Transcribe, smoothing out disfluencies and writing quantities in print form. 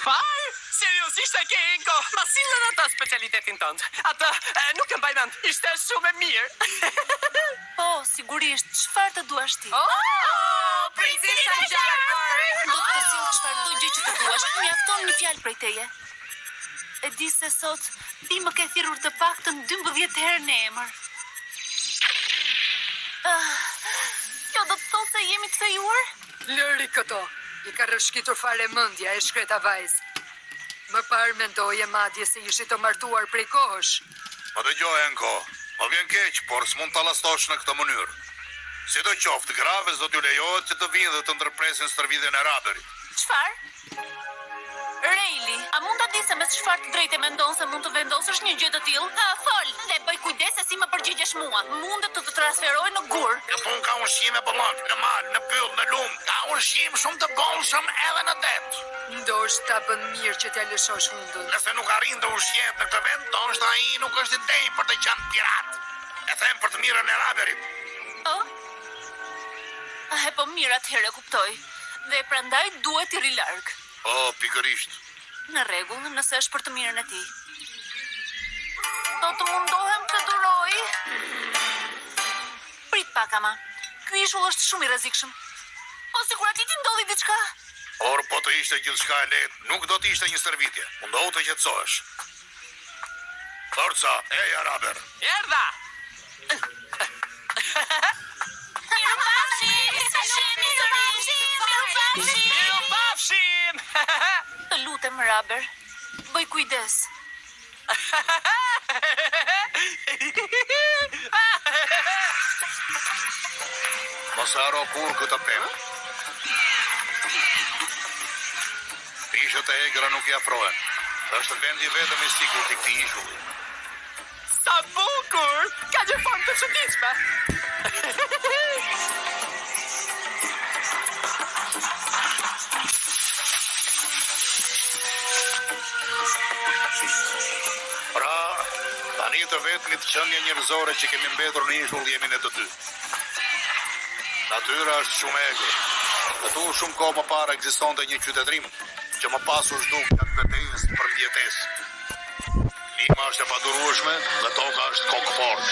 Çfarë? Seriozisht e ke Enko? Ma sillen ata specialitetin tënd. Ata nuk e mbaj mend. Ishte shumë e mirë. Po, sigurisht. Çfarë të duash ti? Princesa Jaguar! Do të sill çfarëdo gjë që të duash. Mjafton një fjalë prej teje. E di se sot ti më ke thirrur të paktën 12 herë në emër. Kjo do të thotë se jemi të fejuar? Lëri këto. I ka rrëshqitur fare mendja e shkreta vajz. Më parë mendoje madje se ishi të martuar prej kohësh. Po dëgjoj Enko, më vjen keq, por s'mund ta lastosh në këtë mënyrë. Sidoqoftë, graves do t'ju lejohet që të vinë dhe të ndërpresin stërvitjen e Raberit. Çfarë? Rejli, a mund ta di se me çfarë të drejtë mendon se mund të vendosësh një gjë të tillë? Fol dhe bëj kujdes se si më përgjigjesh mua. Mundet të transferoj në gur. Këtu ka ushqime bollok, në mal, në pyll, në lum, ka ushqim shumë të bonshëm edhe në det. Ndoshta bën mirë që t'ja lëshosh hundën. Nëse nuk arrin të ushqet në këtë vend, ndoshta ai nuk është i dej për të qenë pirat. E them për të mirën e Raberit. Po mirë, atëherë e kuptoj. Dhe prandaj duhet i ri larg. Pikërisht. Në rregull, nëse është për të mirën e tij. Do të mundohem të duroj. Prit pak ama. Ky ishull është shumë i rrezikshëm. Po sigurisht ti ndodhi diçka. Por po të ishte gjithçka e lehtë, nuk do të ishte një stërvitje. Mundohu të qetësohesh. Forca, eja Raber. Erdha! Mirupafshim! Të lutem, Raber. Bëj kujdes. Mos haro kur këtë pemë. Pishët e egra nuk i afrohen. Është vendi vetëm i sigurt i këtij ishulli. Sa bukur! Ka një formë të çuditshme. Pra, tani të vetmit qenie njerëzore që kemi mbetur në ishull jemi ne të dy. Natyra është shumë e egër. Këtu shumë kohë më parë ekzistonte një qytetërim që më pas u zhduk nga betejës për mbijetesë. Klima është e padurueshme dhe toka është kokëfortë.